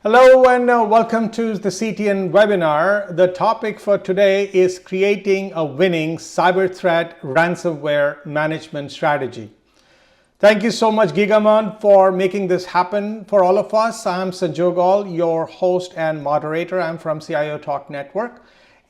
Hello and welcome to the CTN webinar. The topic for today is creating a winning cyber threat ransomware management strategy. Thank you so much, Gigamon, for making this happen for all of us. I'm Sanjog Aul, your host and moderator. I'm from CIO Talk Network.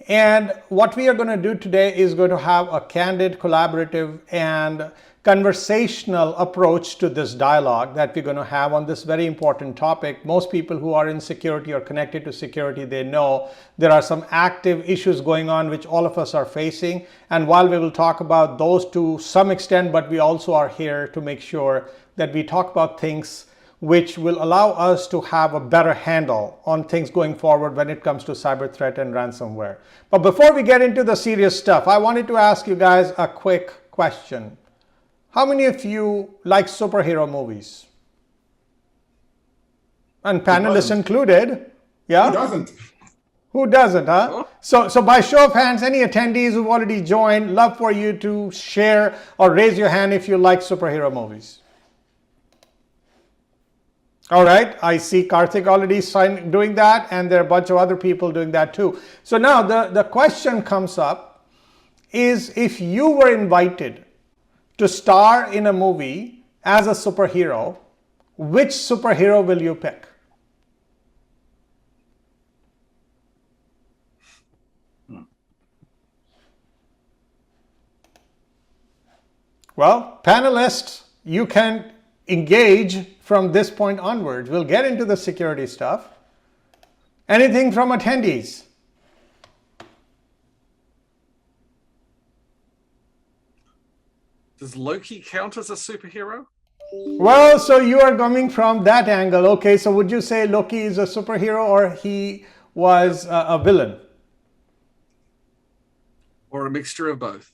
And what we are going to do today is going to have a candid, collaborative, and conversational approach to this dialogue that we're going to have on this very important topic. Most people who are in security or connected to security, they know there are some active issues going on which all of us are facing. And while we will talk about those to some extent, but we also are here to make sure that we talk about things which will allow us to have a better handle on things going forward when it comes to cyber threat and ransomware. But before we get into the serious stuff, I wanted to ask you guys a quick question. How many of you like superhero movies? And panelists included. Yeah? Who doesn't? Who doesn't, huh? So by show of hands, any attendees who've already joined, love for you to share or raise your hand if you like superhero movies. All right, I see Karthik already doing that, and there are a bunch of other people doing that too. So now the question comes up is, if you were invited to star in a movie as a superhero, which superhero will you pick? Well, panelists, you can engage from this point onwards. We'll get into the security stuff. Anything from attendees? Does Loki count as a superhero? Well, so you are coming from that angle. Okay, so would you say Loki is a superhero or he was a villain? Or a mixture of both?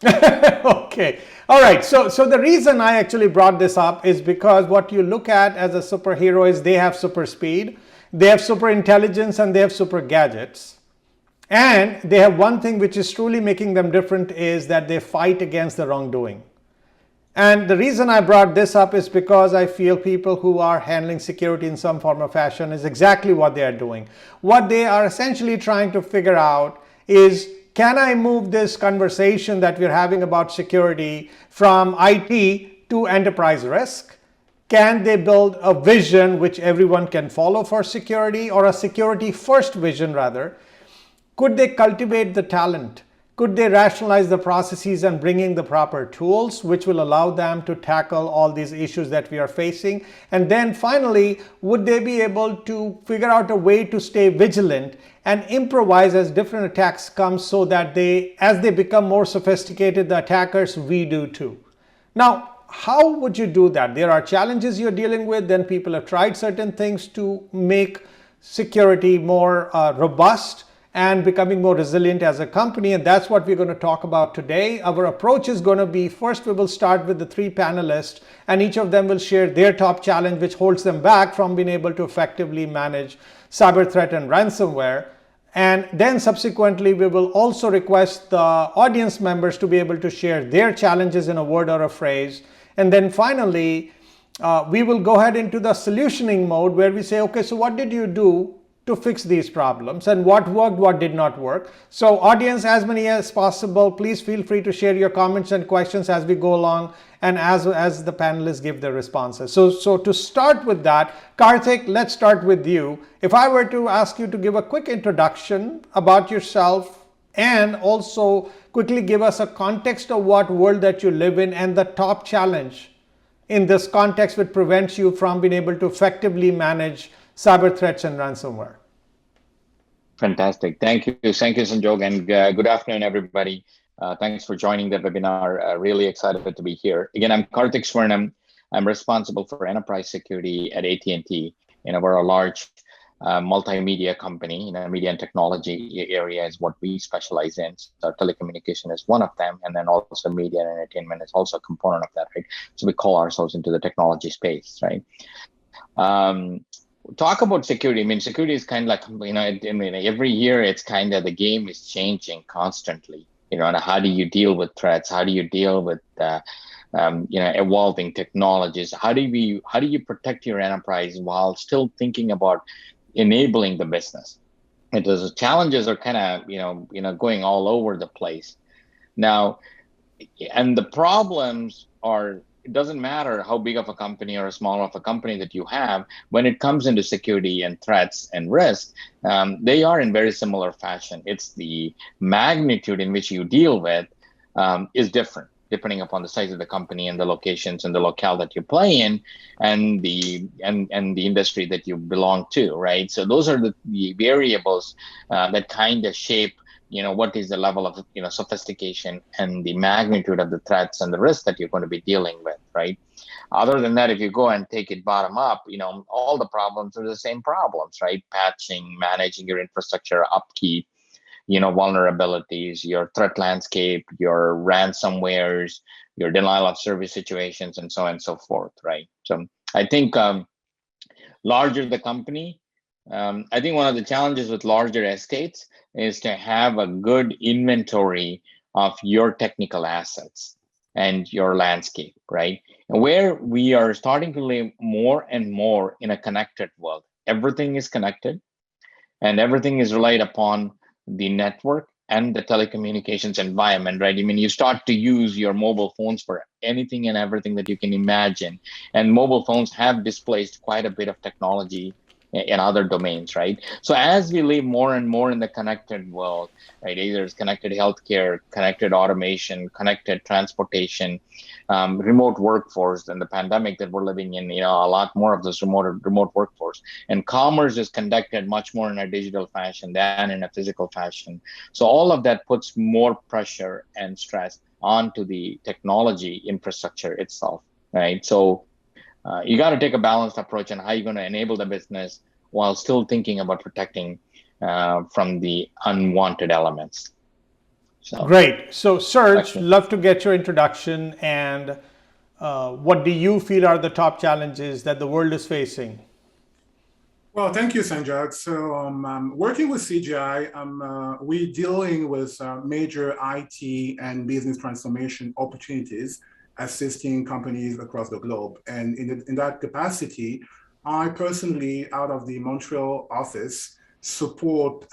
Okay. All right. So the reason I actually brought this up is because what you look at as a superhero is they have super speed, they have super intelligence, and they have super gadgets. And they have one thing which is truly making them different is that they fight against the wrongdoing. And the reason I brought this up is because I feel people who are handling security in some form or fashion is exactly what they are doing. What they are essentially trying to figure out is, can I move this conversation that we're having about security from IT to enterprise risk? Can they build a vision which everyone can follow for security, or a security first vision rather? Could they cultivate the talent? Could they rationalize the processes and bring in the proper tools which will allow them to tackle all these issues that we are facing? And then finally, would they be able to figure out a way to stay vigilant and improvise as different attacks come, so that as they become more sophisticated, the attackers, we do too. Now, how would you do that? There are challenges you're dealing with, then people have tried certain things to make security more robust and becoming more resilient as a company, and that's what we're going to talk about today. Our approach is going to be, first we will start with the three panelists, and each of them will share their top challenge which holds them back from being able to effectively manage cyber threat and ransomware. And then subsequently we will also request the audience members to be able to share their challenges in a word or a phrase. And then finally we will go ahead into the solutioning mode, where we say, okay, so what did you do to fix these problems, and what worked, what did not work? So audience, as many as possible, please feel free to share your comments and questions as we go along, and as the panelists give their responses. So to start with that, Karthik, let's start with you. If I were to ask you to give a quick introduction about yourself, and also quickly give us a context of what world that you live in, and the top challenge in this context which prevents you from being able to effectively manage cyber threats and ransomware. Fantastic. Thank you. Thank you, Sanjog, and good afternoon, everybody. Thanks for joining the webinar. Really excited to be here. Again, I'm Karthik Swarnam. I'm responsible for enterprise security at AT&T. We're a large multimedia company. Media and technology area is what we specialize in. So telecommunication is one of them, and then also media and entertainment is also a component of that, right? So we call ourselves into the technology space, right? Talk about security. Security is kind of like, every year it's kind of, the game is changing constantly. And how do you deal with threats? How do you deal with evolving technologies. How do you protect your enterprise while still thinking about enabling the business? And those challenges are kind of going all over the place now, and the problems are. It doesn't matter how big of a company or small of a company that you have. When it comes into security and threats and risk, they are in very similar fashion. It's the magnitude in which you deal with is different depending upon the size of the company and the locations and the locale that you play in, and the industry that you belong to, right? So those are the variables that kind of shape what is the level of sophistication and the magnitude of the threats and the risks that you're going to be dealing with, right? Other than that, if you go and take it bottom up, all the problems are the same problems, right? Patching, managing your infrastructure, upkeep, vulnerabilities, your threat landscape, your ransomwares, your denial of service situations, and so on and so forth, right? So I think larger the company, I think one of the challenges with larger estates is to have a good inventory of your technical assets and your landscape, right? And where we are starting to live more and more in a connected world, everything is connected and everything is relied upon the network and the telecommunications environment, right? I mean, you start to use your mobile phones for anything and everything that you can imagine. And mobile phones have displaced quite a bit of technology in other domains, right? So as we live more and more in the connected world, right, either it's connected healthcare, connected automation, connected transportation, remote workforce, and the pandemic that we're living in, a lot more of this remote workforce, and commerce is conducted much more in a digital fashion than in a physical fashion. So all of that puts more pressure and stress onto the technology infrastructure itself, right? So you got to take a balanced approach on how you're going to enable the business while still thinking about protecting from the unwanted elements. So, great. So Serge, excellent. love to get your introduction, and what do you feel are the top challenges that the world is facing? Well, thank you, Sanjog. So working with CGI, we're dealing with major IT and business transformation opportunities, assisting companies across the globe. And in that capacity, I personally, out of the Montreal office, support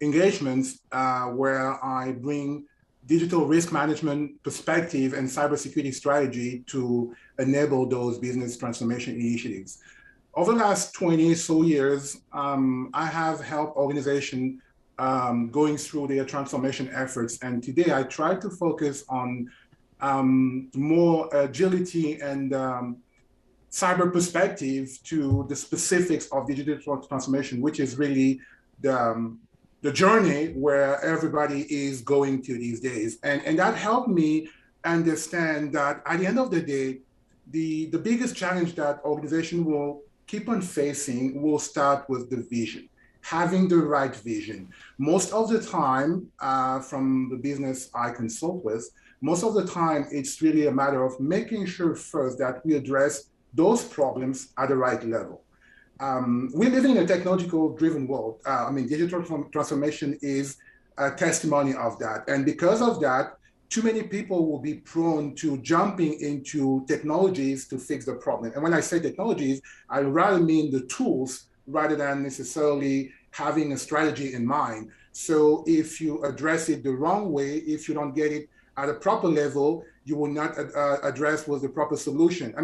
engagements where I bring digital risk management perspective and cybersecurity strategy to enable those business transformation initiatives. Over the last 20 so years, I have helped organizations going through their transformation efforts. And today I try to focus on more agility and cyber perspective to the specifics of digital transformation, which is really the journey where everybody is going to these days. And that helped me understand that at the end of the day, the biggest challenge that organization will keep on facing will start with the vision, having the right vision. Most of the time, from the business I consult with, most of the time, it's really a matter of making sure first that we address those problems at the right level. We're living in a technological-driven world. Digital transformation is a testimony of that. And because of that, too many people will be prone to jumping into technologies to fix the problem. And when I say technologies, I rather mean the tools rather than necessarily having a strategy in mind. So if you address it the wrong way, if you don't get it at a proper level, you will not address with the proper solution.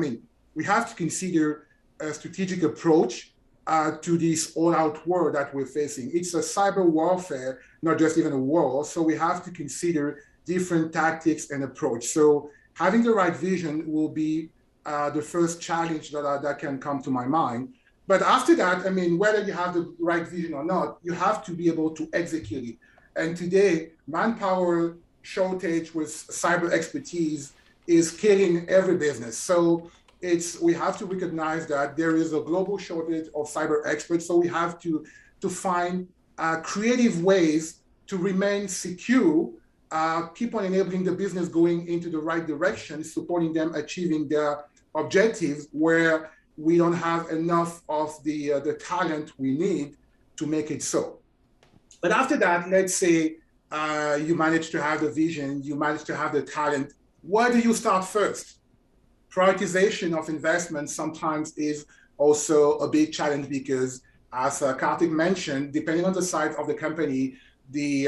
We have to consider a strategic approach to this all-out war that we're facing. It's a cyber warfare, not just even a war. So we have to consider different tactics and approach. So having the right vision will be the first challenge that can come to my mind. But after that, whether you have the right vision or not, you have to be able to execute it. And today, manpower shortage with cyber expertise is killing every business. So we have to recognize that there is a global shortage of cyber experts. So we have to find creative ways to remain secure, keep on enabling the business going into the right direction, supporting them achieving their objectives where we don't have enough of the talent we need to make it so. But after that, let's say you manage to have the vision, you manage to have the talent, where do you start first? Prioritization of investment sometimes is also a big challenge because, as Karthik mentioned, depending on the size of the company, the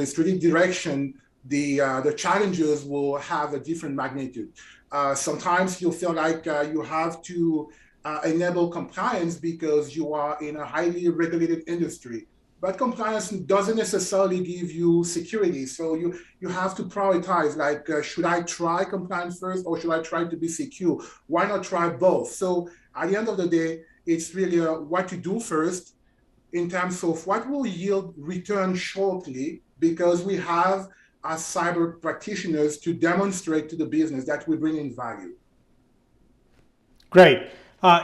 strategic direction, the challenges will have a different magnitude. Sometimes you feel like you have to enable compliance because you are in a highly regulated industry. But compliance doesn't necessarily give you security. So you have to prioritize, like, should I try compliance first or should I try to be secure? Why not try both? So at the end of the day, it's really what to do first in terms of what will yield return shortly, because we have as cyber practitioners to demonstrate to the business that we bring in value. Great.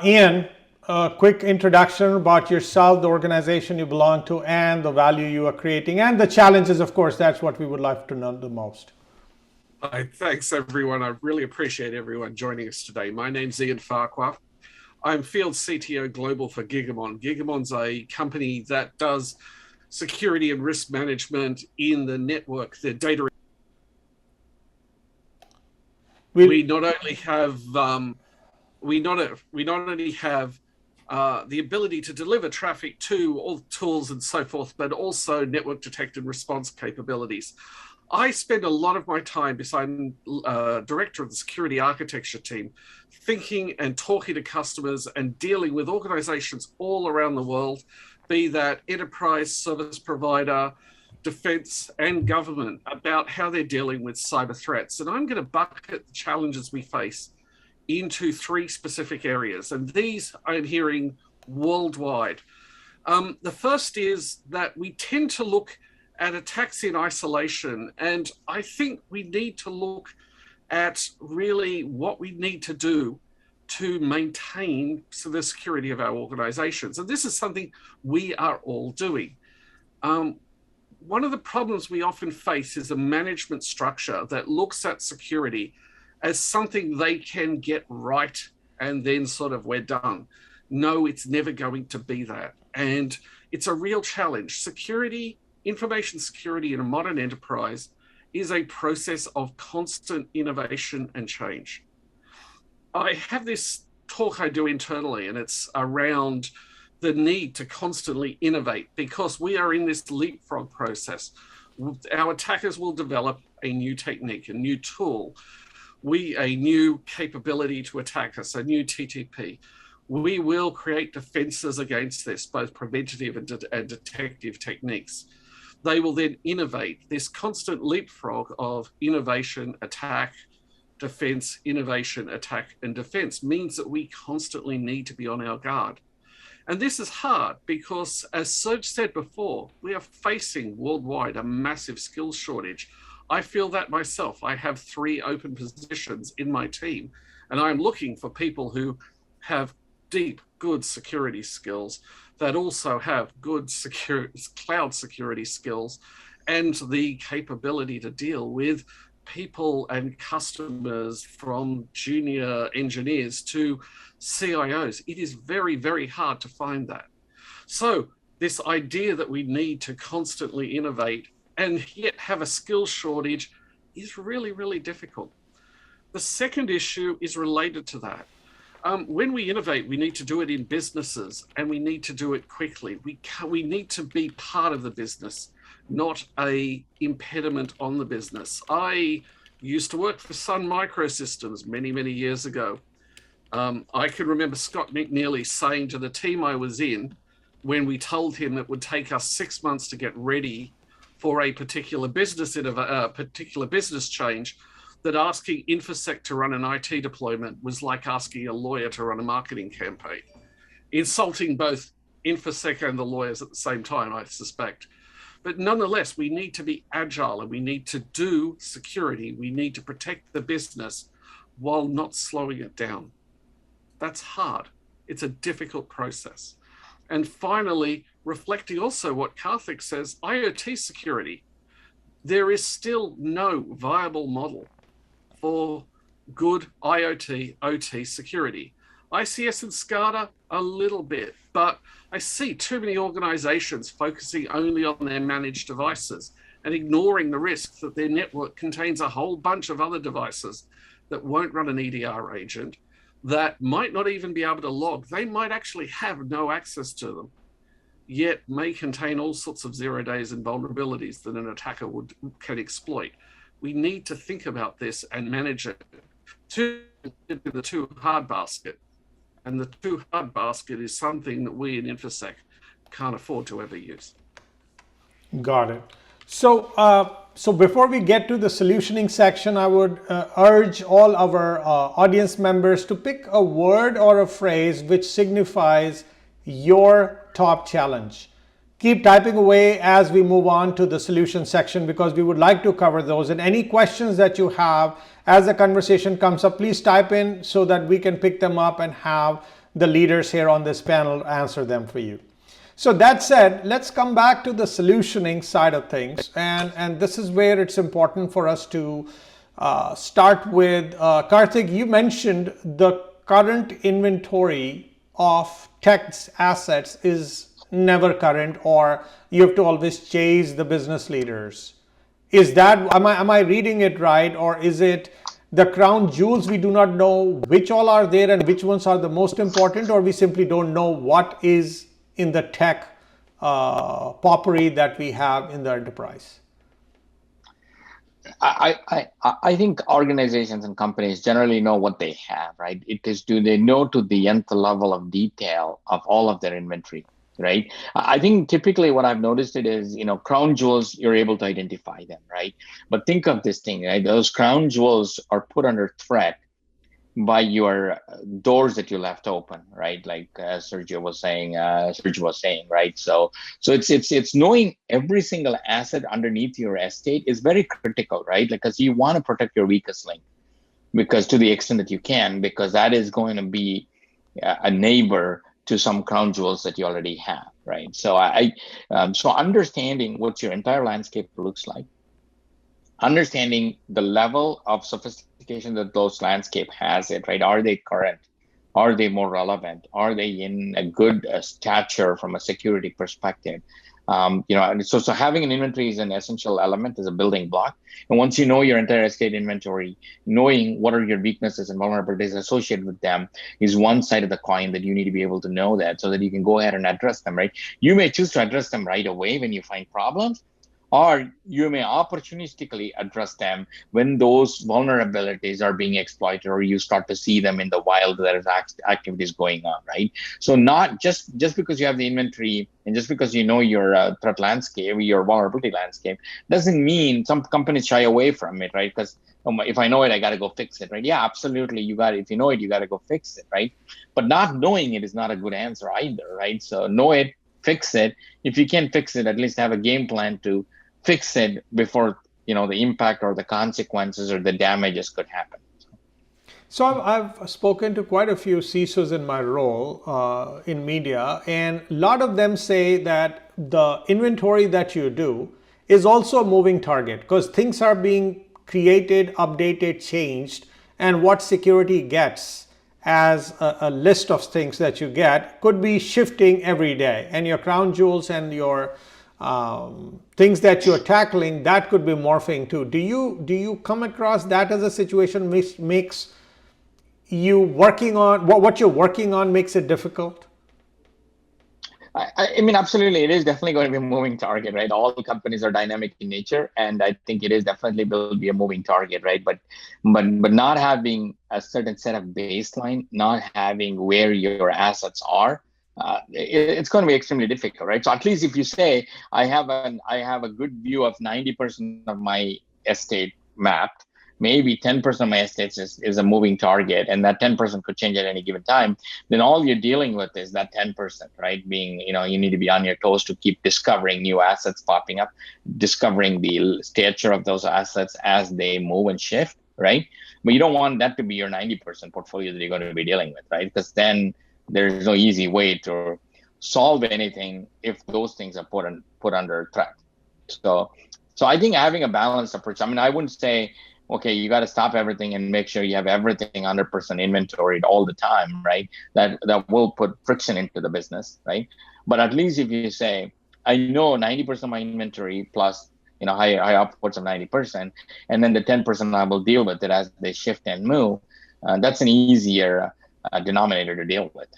Ian, a quick introduction about yourself, the organization you belong to, and the value you are creating, and the challenges, of course. That's what we would like to know the most. Thanks, everyone. I really appreciate everyone joining us today. My name's Ian Farquhar. I'm Field CTO Global for Gigamon. Gigamon's a company that does security and risk management in the network, the data. We not only have the ability to deliver traffic to all tools and so forth, but also network detect and response capabilities. I spend a lot of my time, because I'm director of the security architecture team, thinking and talking to customers and dealing with organizations all around the world, be that enterprise, service provider, defense, and government, about how they're dealing with cyber threats. And I'm going to bucket the challenges we face into three specific areas, and these I'm hearing worldwide. The first is that we tend to look at attacks in isolation, and I think we need to look at really what we need to do to maintain the security of our organizations. And this is something we are all doing. One of the problems we often face is a management structure that looks at security as something they can get right and then sort of we're done. No, it's never going to be that. And it's a real challenge. Security, information security in a modern enterprise is a process of constant innovation and change. I have this talk I do internally, and it's around the need to constantly innovate, because we are in this leapfrog process. Our attackers will develop a new technique, a new tool, a new capability to attack us, a new TTP. We will create defenses against this, both preventative and detective techniques. They will then innovate. This constant leapfrog of innovation, attack, defense, innovation, attack, and defense means that we constantly need to be on our guard. And this is hard because, as Serge said before, we are facing worldwide a massive skills shortage. I feel that myself. I have 3 open positions in my team, and I'm looking for people who have deep, good security skills, that also have good cloud security skills, and the capability to deal with people and customers, from junior engineers to CIOs. It is very, very hard to find that. So this idea that we need to constantly innovate and yet have a skills shortage is really, really difficult. The second issue is related to that. When we innovate, we need to do it in businesses, and we need to do it quickly. We need to be part of the business, not an impediment on the business. I used to work for Sun Microsystems many, many years ago. I can remember Scott McNeely saying to the team I was in, when we told him it would take us 6 months to get ready for a particular business change, that asking InfoSec to run an IT deployment was like asking a lawyer to run a marketing campaign, insulting both InfoSec and the lawyers at the same time, I suspect. But nonetheless, we need to be agile, and we need to do security. We need to protect the business while not slowing it down. That's hard. It's a difficult process. And finally, reflecting also what Karthik says, IoT security. There is still no viable model for good IoT, OT security. ICS and SCADA, a little bit, but I see too many organizations focusing only on their managed devices. and ignoring the risk that their network contains a whole bunch of other devices that won't run an EDR agent, that might not even be able to log. They might actually have no access to them, yet may contain all sorts of 0 days and vulnerabilities that an attacker can exploit. We need to think about this and manage it. The too hard basket. And the too hard basket is something that we in InfoSec can't afford to ever use. Got it. So before we get to the solutioning section, I would urge all our audience members to pick a word or a phrase which signifies your top challenge. Keep typing away as we move on to the solution section, because we would like to cover those. And any questions that you have as the conversation comes up, please type in so that we can pick them up and have the leaders here on this panel answer them for you. So that said, let's come back to the solutioning side of things. And this is where it's important for us to start with. Karthik, you mentioned the current inventory of tech assets is never current, or you have to always chase the business leaders. Is that, am I reading it right? Or is it the crown jewels, we do not know which all are there and which ones are the most important, or we simply don't know what is in the tech potpourri that we have in the enterprise? I think organizations and companies generally know what they have, right? It is, do they know to the nth level of detail of all of their inventory, right? I think typically what I've noticed it is, crown jewels, you're able to identify them, right? But think of this thing, right? Those crown jewels are put under threat by your doors that you left open, right? Like Serge was saying, right? So it's knowing every single asset underneath your estate is very critical, right? Because you want to protect your weakest link, because to the extent that you can, because that is going to be a neighbor to some crown jewels that you already have, right? So so understanding what your entire landscape looks like, understanding the level of sophistication that those landscape has it, right? Are they current? Are they more relevant? Are they in a good stature from a security perspective? So having an inventory is an essential element, is a building block. And once you know your entire estate inventory, knowing what are your weaknesses and vulnerabilities associated with them is one side of the coin that you need to be able to know that, so that you can go ahead and address them, right? You may choose to address them right away when you find problems, or you may opportunistically address them when those vulnerabilities are being exploited, or you start to see them in the wild, there is activities going on, right? So not just because you have the inventory and just because you know your threat landscape, your vulnerability landscape, doesn't mean some companies shy away from it, right? Because if I know it, I got to go fix it, right? Yeah, absolutely. If you know it, you got to go fix it, right? But not knowing it is not a good answer either, right? So know it, fix it. If you can't fix it, at least have a game plan to fix it before the impact or the consequences or the damages could happen. So I've spoken to quite a few CISOs in my role in media, and a lot of them say that the inventory that you do is also a moving target, because things are being created, updated, changed, and what security gets as a list of things that you get could be shifting every day, and your crown jewels and your things that you're tackling, that could be morphing too. Do you come across that as a situation which makes you working on what you're working on makes it difficult? I mean, absolutely, it is definitely going to be a moving target, right? All companies are dynamic in nature, and I think it is definitely will be a moving target, right? But not having a certain set of baseline, not having where your assets are, it's going to be extremely difficult, right? So at least if you say I have a good view of 90% of my estate mapped, maybe 10% of my estates is a moving target, and that 10% could change at any given time, then all you're dealing with is that 10%, right? Being, you need to be on your toes to keep discovering new assets popping up, discovering the stature of those assets as they move and shift, right? But you don't want that to be your 90% portfolio that you're going to be dealing with, right? Because then there's no easy way to solve anything if those things are put under threat. So I think having a balanced approach, I mean, I wouldn't say, okay, you got to stop everything and make sure you have everything 100% inventoried all the time, right? That will put friction into the business, right? But at least if you say, I know 90% of my inventory plus high upwards of 90%, and then the 10% I will deal with it as they shift and move. That's an easier denominator to deal with.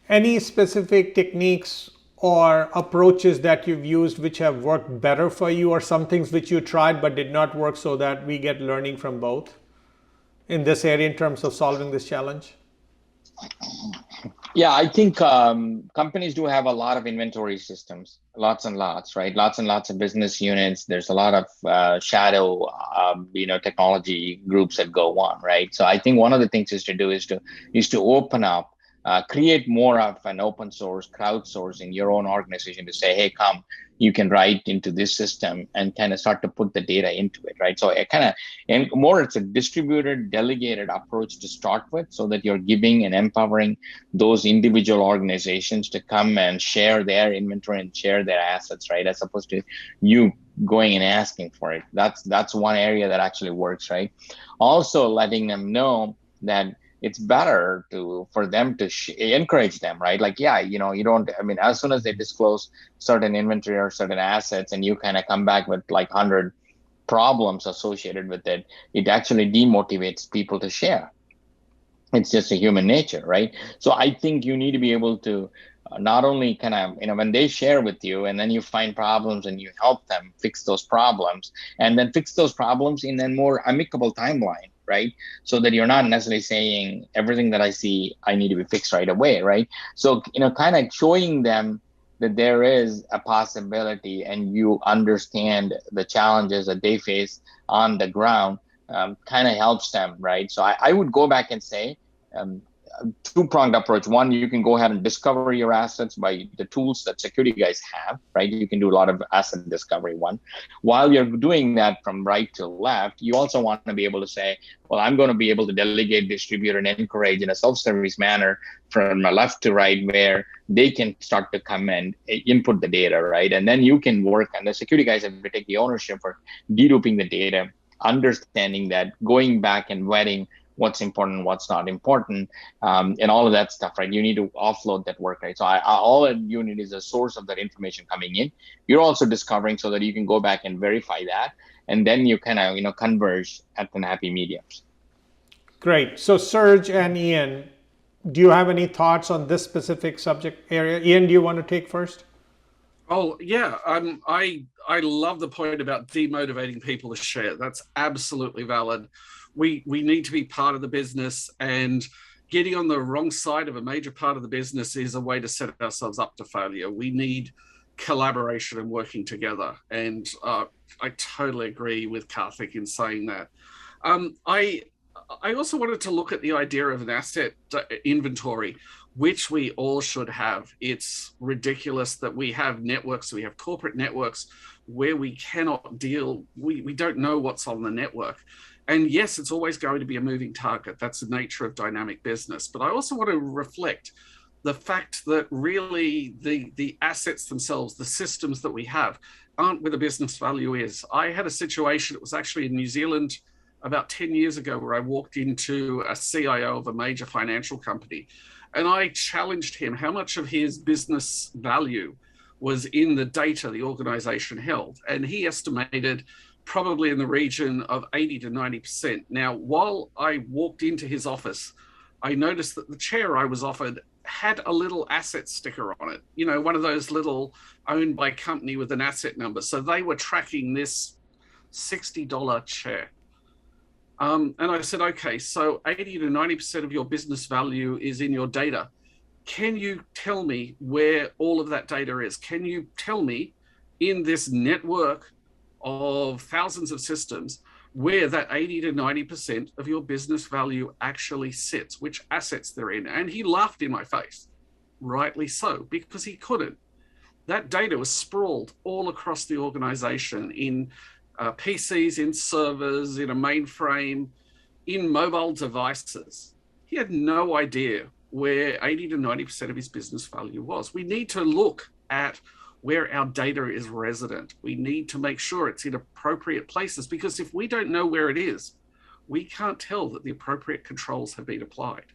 Any specific techniques or approaches that you've used which have worked better for you, or some things which you tried but did not work, so that we get learning from both in this area in terms of solving this challenge? Yeah, I think companies do have a lot of inventory systems, lots and lots, right? Lots and lots of business units. There's a lot of shadow, technology groups that go on, right? So I think one of the things is to open up, create more of an open source, crowdsourcing your own organization to say, hey, come, you can write into this system and kind of start to put the data into it, right? So it kind of, and more, it's a distributed, delegated approach to start with, so that you're giving and empowering those individual organizations to come and share their inventory and share their assets, right? As opposed to you going and asking for it. That's one area that actually works, right? Also letting them know that it's better for them to encourage them, right? Like, yeah, you don't, as soon as they disclose certain inventory or certain assets and you kind of come back with like 100 problems associated with it, it actually demotivates people to share. It's just a human nature, right? So I think you need to be able to not only kind of, when they share with you and then you find problems and you help them fix those problems, and then fix those problems in a more amicable timeline, right? So that you're not necessarily saying everything that I see, I need to be fixed right away, right? So, kind of showing them that there is a possibility and you understand the challenges that they face on the ground, kind of helps them, right? So I would go back and say, two-pronged approach. One, you can go ahead and discover your assets by the tools that security guys have, right? You can do a lot of asset discovery. One, while you're doing that from right to left, you also want to be able to say, well, I'm going to be able to delegate, distribute, and encourage in a self-service manner from left to right, where they can start to come and input the data, right? And then you can work, and the security guys have to take the ownership for deduping the data, understanding that, going back and vetting what's important, what's not important, and all of that stuff, right? You need to offload that work, right? So all you need is a source of that information coming in. You're also discovering, so that you can go back and verify that, and then you kind of, converge at the happy mediums. Great. So Serge and Ian, do you have any thoughts on this specific subject area? Ian, do you want to take first? Oh, yeah. I love the point about demotivating people to share. That's absolutely valid. We need to be part of the business, and getting on the wrong side of a major part of the business is a way to set ourselves up to failure. We need collaboration and working together. And I totally agree with Karthik in saying that. I also wanted to look at the idea of an asset inventory, which we all should have. It's ridiculous that we have networks, we have corporate networks where we cannot deal, we don't know what's on the network. And yes, it's always going to be a moving target. That's the nature of dynamic business. But I also want to reflect the fact that really the assets themselves, the systems that we have, aren't where the business value is. I had a situation, it was actually in New Zealand about 10 years ago, where I walked into a CIO of a major financial company, and I challenged him how much of his business value was in the data the organization held. And he estimated probably in the region of 80 to 90%. Now, while I walked into his office, I noticed that the chair I was offered had a little asset sticker on it, one of those little owned by company with an asset number. So they were tracking this $60 chair. And I said, okay, so 80 to 90% of your business value is in your data. Can you tell me where all of that data is? Can you tell me in this network of thousands of systems where that 80 to 90% of your business value actually sits, which assets they're in? And he laughed in my face, rightly so, because he couldn't. That data was sprawled all across the organization in PCs, in servers, in a mainframe, in mobile devices. He had no idea where 80 to 90% of his business value was. We need to look at where our data is resident. We need to make sure it's in appropriate places, because if we don't know where it is, we can't tell that the appropriate controls have been applied.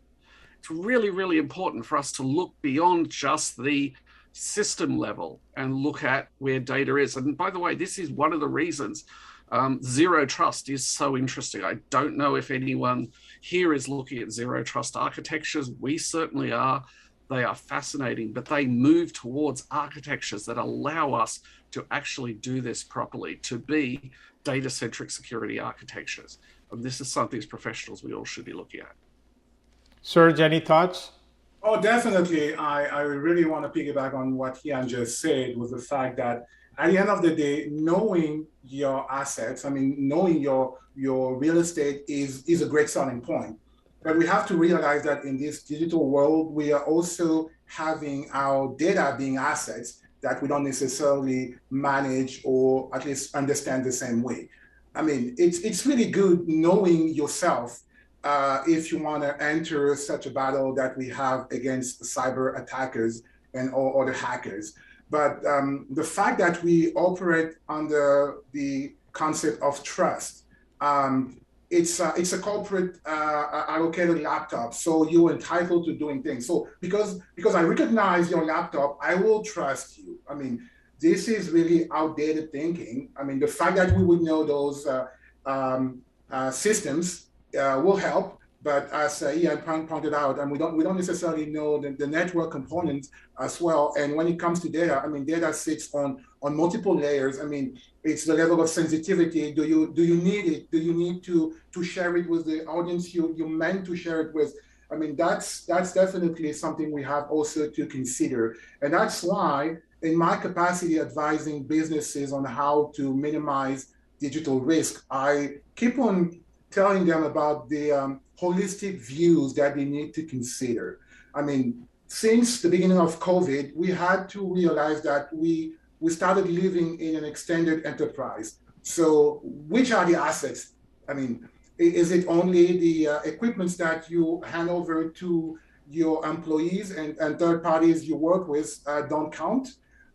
It's really, really important for us to look beyond just the system level and look at where data is. And by the way, this is one of the reasons zero trust is so interesting. I don't know if anyone here is looking at zero trust architectures. We certainly are. They are fascinating, but they move towards architectures that allow us to actually do this properly, to be data-centric security architectures. And this is something as professionals we all should be looking at. Serge, any thoughts? Oh, definitely. I really want to piggyback on what Ian just said, with the fact that at the end of the day, knowing your assets, knowing your real estate is a great selling point. But we have to realize that in this digital world, we are also having our data being assets that we don't necessarily manage or at least understand the same way. It's really good knowing yourself if you want to enter such a battle that we have against cyber attackers and or the hackers. But the fact that we operate under the concept of trust, it's a corporate allocated laptop, so you're entitled to doing things. So because I recognize your laptop, I will trust you. This is really outdated thinking. The fact that we would know those systems will help, but as Ian pointed out, we don't necessarily know the network components as well. And when it comes to data, data sits on multiple layers. It's the level of sensitivity. Do you need it? Do you need to share it with the audience you meant to share it with? That's definitely something we have also to consider. And that's why, in my capacity advising businesses on how to minimize digital risk, I keep on telling them about the holistic views that they need to consider. Since the beginning of COVID, we had to realize that we started living in an extended enterprise. So which are the assets? Is it only the equipments that you hand over to your employees and third parties you work with don't count?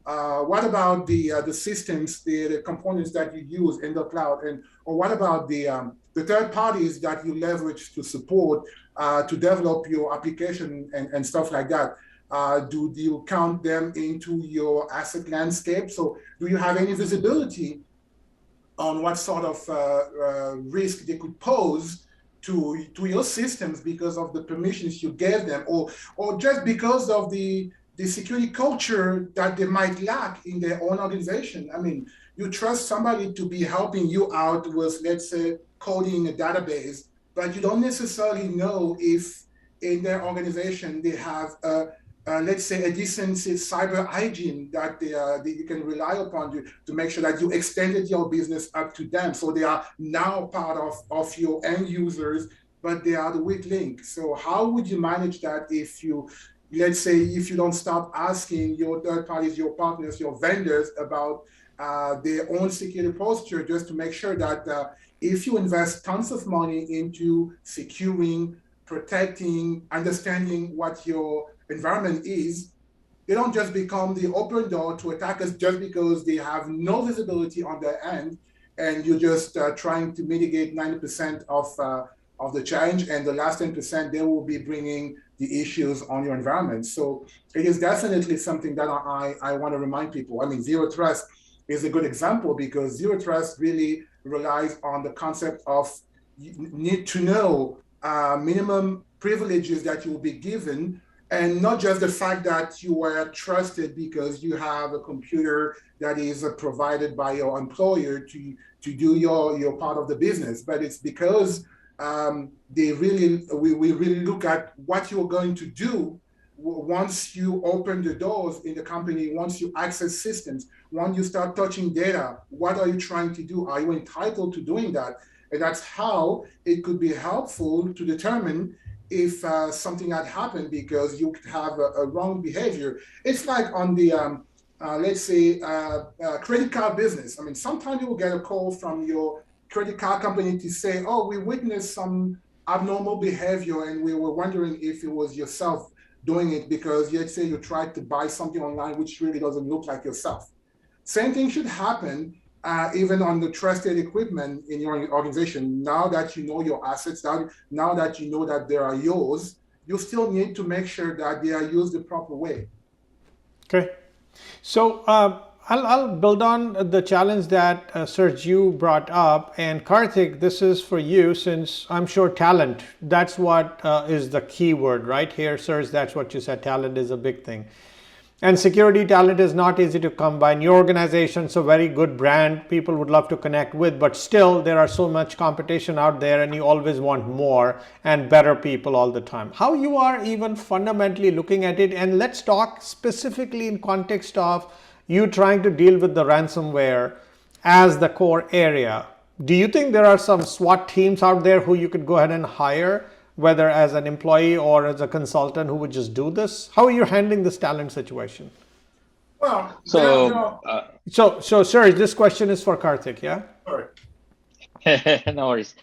What about the systems, the components that you use in the cloud? Or what about the third parties that you leverage to support, to develop your application and stuff like that? Do you count them into your asset landscape? So do you have any visibility on what sort of risk they could pose to your systems because of the permissions you gave them, or just because of the security culture that they might lack in their own organization? You trust somebody to be helping you out with, let's say, coding a database, but you don't necessarily know if in their organization they have let's say a decent cyber hygiene that you can rely upon to make sure that you extended your business up to them. So they are now part of your end users, but they are the weak link. So how would you manage that if you don't start asking your third parties, your partners, your vendors about their own security posture, just to make sure that if you invest tons of money into securing, protecting, understanding what your environment is, they don't just become the open door to attackers just because they have no visibility on their end, and you're just trying to mitigate 90% of the challenge, and the last 10% they will be bringing the issues on your environment. So it is definitely something that I want to remind people. Zero trust is a good example, because zero trust really relies on the concept of you need to know minimum privileges that you will be given, and not just the fact that you were trusted because you have a computer that is provided by your employer to do your part of the business, but it's because we really look at what you're going to do once you open the doors in the company, once you access systems, once you start touching data. What are you trying to do? Are you entitled to doing that? And that's how it could be helpful to determine if something had happened because you could have a wrong behavior. It's like on the, let's say, credit card business. Sometimes you will get a call from your credit card company to say, oh, we witnessed some abnormal behavior and we were wondering if it was yourself doing it, because let's say you tried to buy something online which really doesn't look like yourself. Same thing should happen even on the trusted equipment in your organization. Now that you know your assets, now that you know that they are yours, you still need to make sure that they are used the proper way. Okay, So I'll build on the challenge that Serge you brought up, and Karthik, this is for you since I'm sure talent. That's what is the key word right here, Serge. That's what you said. Talent is a big thing. And security talent is not easy to come by. Your organization's a very good brand. People would love to connect with, but still there are so much competition out there and you always want more and better people all the time. How you are even fundamentally looking at it, and let's talk specifically in context of you trying to deal with the ransomware as the core area. Do you think there are some SWAT teams out there who you could go ahead and hire, whether as an employee or as a consultant, who would just do this? How are you handling this talent situation? Well, So Serge, this question is for Karthik, yeah? sorry. No worries.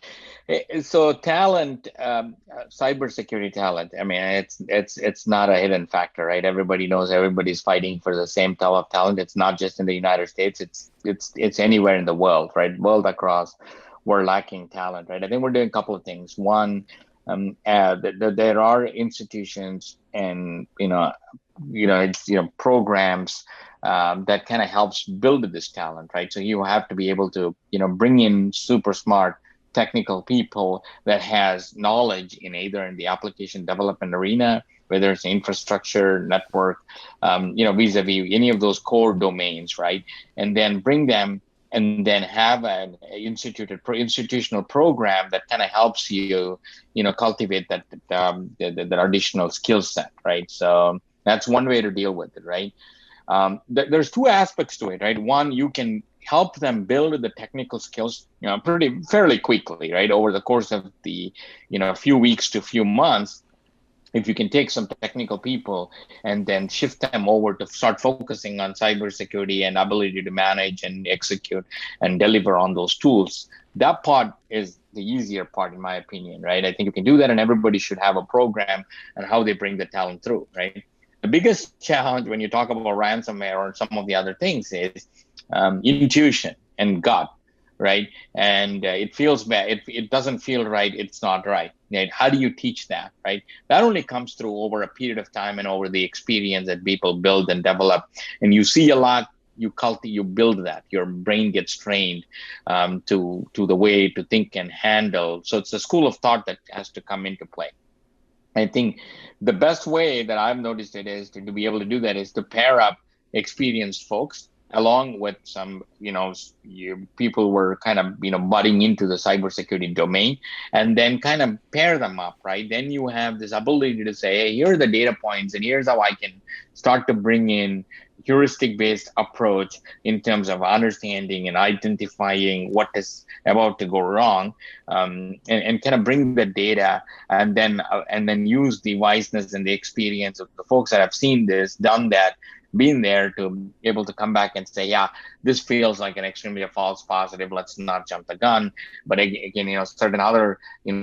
So talent, cybersecurity talent. I mean, it's not a hidden factor, right? Everybody knows everybody's fighting for the same type of talent. It's not just in the United States. It's anywhere in the world, right? World across, we're lacking talent, right? I think we're doing a couple of things. One, there are institutions and programs that kind of helps build this talent, right? So you have to be able to bring in super smart technical people that has knowledge in either in the application development arena, whether it's infrastructure, network, vis-a-vis any of those core domains, right? And then bring them and then have an institutional program that kind of helps you, cultivate that additional skill set, right? So that's one way to deal with it, right? There's two aspects to it, right? One, you can help them build the technical skills, fairly quickly, right? Over the course of the, few weeks to few months. If you can take some technical people and then shift them over to start focusing on cybersecurity and ability to manage and execute and deliver on those tools, that part is the easier part, in my opinion, right? I think you can do that, and everybody should have a program and how they bring the talent through, right? The biggest challenge when you talk about ransomware or some of the other things is intuition and gut, right? And it feels bad. It doesn't feel right. It's not right. Right? How do you teach that, right? That only comes through over a period of time and over the experience that people build and develop. And you see a lot, you build that. Your brain gets trained to the way to think and handle. So it's a school of thought that has to come into play. I think the best way that I've noticed it is to be able to do that is to pair up experienced folks along with some, people who were kind of, budding into the cybersecurity domain, and then kind of pair them up, right? Then you have this ability to say, hey, here are the data points, and here's how I can start to bring in heuristic-based approach in terms of understanding and identifying what is about to go wrong, and kind of bring the data, and then use the wiseness and the experience of the folks that have seen this, done that, been there, to be able to come back and say, yeah, this feels like an extremely false positive. Let's not jump the gun. But again, certain other,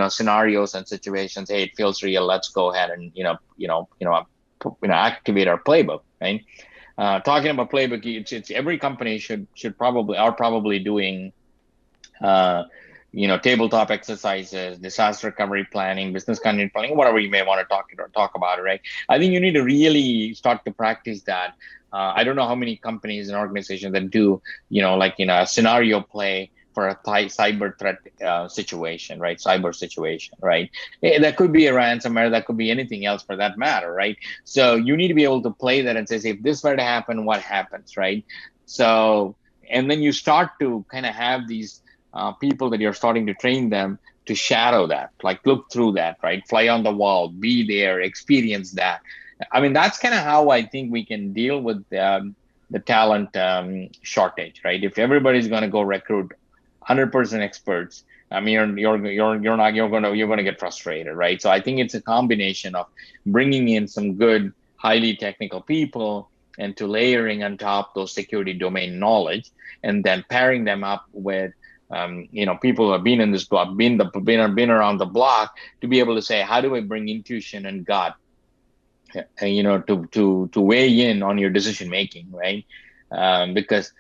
scenarios and situations, hey, it feels real. Let's go ahead and, activate our playbook, right? Talking about playbook, it's every company should probably doing, tabletop exercises, disaster recovery planning, business continuity planning, whatever you may want to talk about it, right? I think you need to really start to practice that. I don't know how many companies and organizations that do, a scenario play for a cyber threat situation, right? Cyber situation, right? That could be a ransomware, that could be anything else for that matter, right? So you need to be able to play that and say, if this were to happen, what happens, right? So, and then you start to kind of have these people that you're starting to train them to shadow that, like look through that, right? Fly on the wall, be there, experience that. I mean, that's kind of how I think we can deal with the talent shortage, right? If everybody's going to go recruit 100% experts, I mean, you're going to get frustrated, right? So I think it's a combination of bringing in some good, highly technical people and to layering on top those security domain knowledge, and then pairing them up with people who have been in this block, been around the block, to be able to say, how do I bring intuition and gut, to weigh in on your decision making, right? Because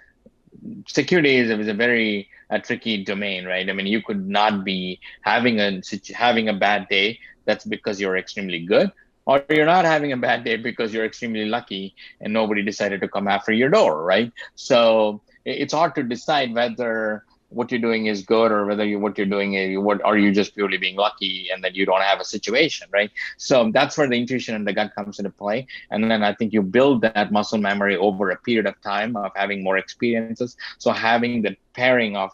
security is a very tricky domain, right? I mean, you could not be having a bad day. That's because you're extremely good, or you're not having a bad day because you're extremely lucky and nobody decided to come after your door, right? So it's hard to decide whether what you're doing is good or whether what you're doing is what are you just purely being lucky and then you don't have a situation, right? So that's where the intuition and the gut comes into play. And then I think you build that muscle memory over a period of time of having more experiences. So having the pairing of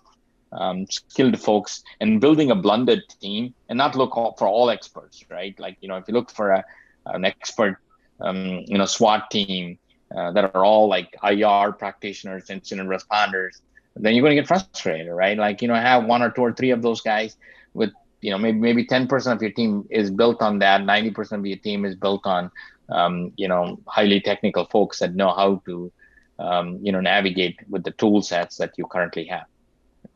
skilled folks and building a blended team and not look for all experts, right? Like, if you look for an expert, SWAT team that are all like IR practitioners, incident responders, then you're going to get frustrated, right? Like, have one or two or three of those guys with, maybe 10% of your team is built on that. 90% of your team is built on, highly technical folks that know how to, navigate with the tool sets that you currently have.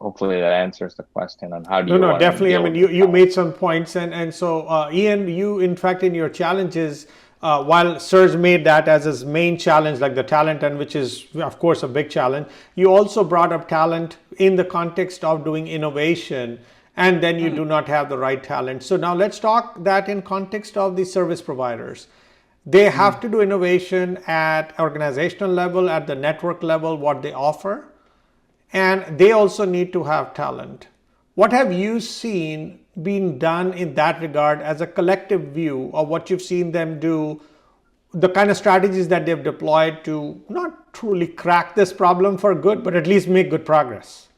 Hopefully that answers the question on how do you. No, definitely. I mean, you made some points, and so Ian, you in fact in your challenges. While Serge made that as his main challenge, like the talent, and which is of course a big challenge, you also brought up talent in the context of doing innovation, and then you do not have the right talent. So now let's talk that in context of the service providers. They have to do innovation at organizational level, at the network level, what they offer, and they also need to have talent. What have you seen being done in that regard as a collective view of what you've seen them do, the kind of strategies that they've deployed to not truly crack this problem for good, but at least make good progress?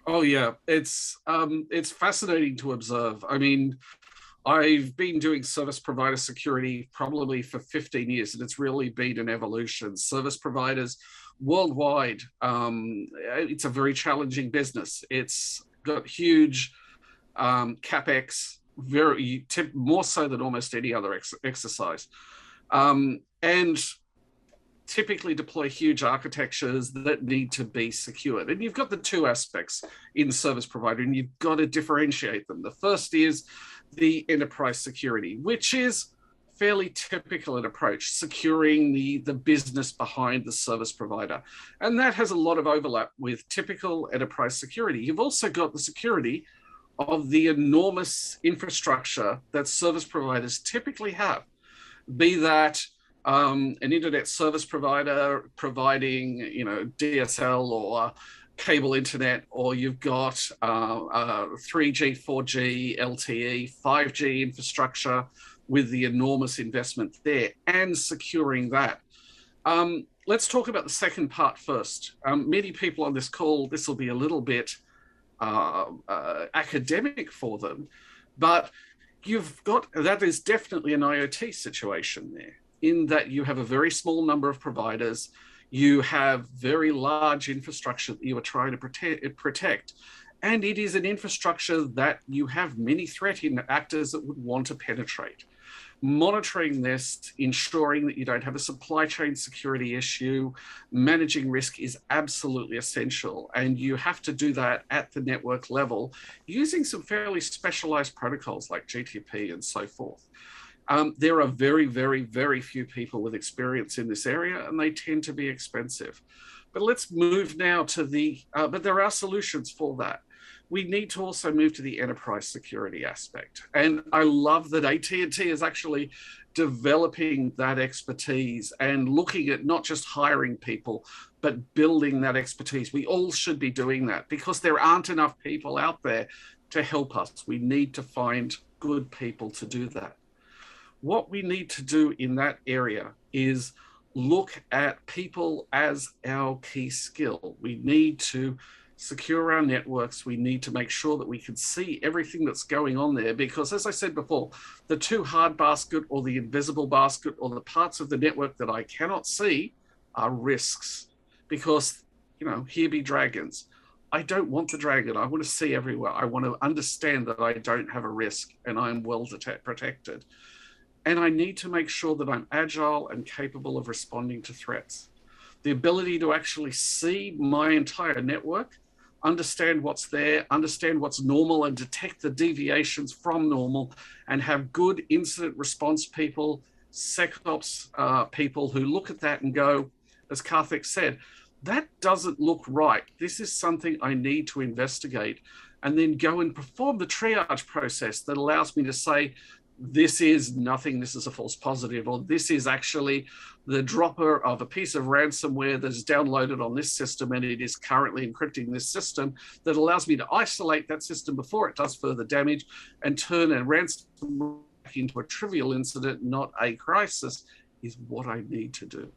Oh yeah, it's fascinating to observe. I mean, I've been doing service provider security probably for 15 years, and it's really been an evolution. Service providers worldwide, it's a very challenging business. It's got huge capex, more so than almost any other exercise, and typically deploy huge architectures that need to be secured. And you've got the two aspects in service provider, and you've got to differentiate them. The first is the enterprise security, which is fairly typical an approach, securing the business behind the service provider. And that has a lot of overlap with typical enterprise security. You've also got the security of the enormous infrastructure that service providers typically have, be that an internet service provider providing, DSL or cable internet, or you've got 3G, 4G, LTE, 5G infrastructure with the enormous investment there and securing that. Let's talk about the second part first. Many people on this call, this will be a little bit academic for them, but that is definitely an IoT situation there, in that you have a very small number of providers, you have very large infrastructure that you are trying to protect, and it is an infrastructure that you have many threat actors that would want to penetrate. Monitoring this, ensuring that you don't have a supply chain security issue, managing risk is absolutely essential. And you have to do that at the network level using some fairly specialized protocols like GTP and so forth. There are very, very, very few people with experience in this area, and they tend to be expensive. But let's move now to but there are solutions for that. We need to also move to the enterprise security aspect. And I love that AT&T is actually developing that expertise and looking at not just hiring people, but building that expertise. We all should be doing that because there aren't enough people out there to help us. We need to find good people to do that. What we need to do in that area is look at people as our key skill. We need to secure our networks. We need to make sure that we can see everything that's going on there, because as I said before, the too hard basket or the invisible basket or the parts of the network that I cannot see are risks, because, here be dragons. I don't want the dragon. I want to see everywhere. I want to understand that I don't have a risk and I'm well protected. And I need to make sure that I'm agile and capable of responding to threats. The ability to actually see my entire network, understand what's there, understand what's normal, and detect the deviations from normal, and have good incident response people, SecOps people who look at that and go, as Karthik said, that doesn't look right. This is something I need to investigate, and then go and perform the triage process that allows me to say, this is nothing, this is a false positive, or this is actually the dropper of a piece of ransomware that is downloaded on this system and it is currently encrypting this system, that allows me to isolate that system before it does further damage and turn a ransomware into a trivial incident, not a crisis, is what I need to do.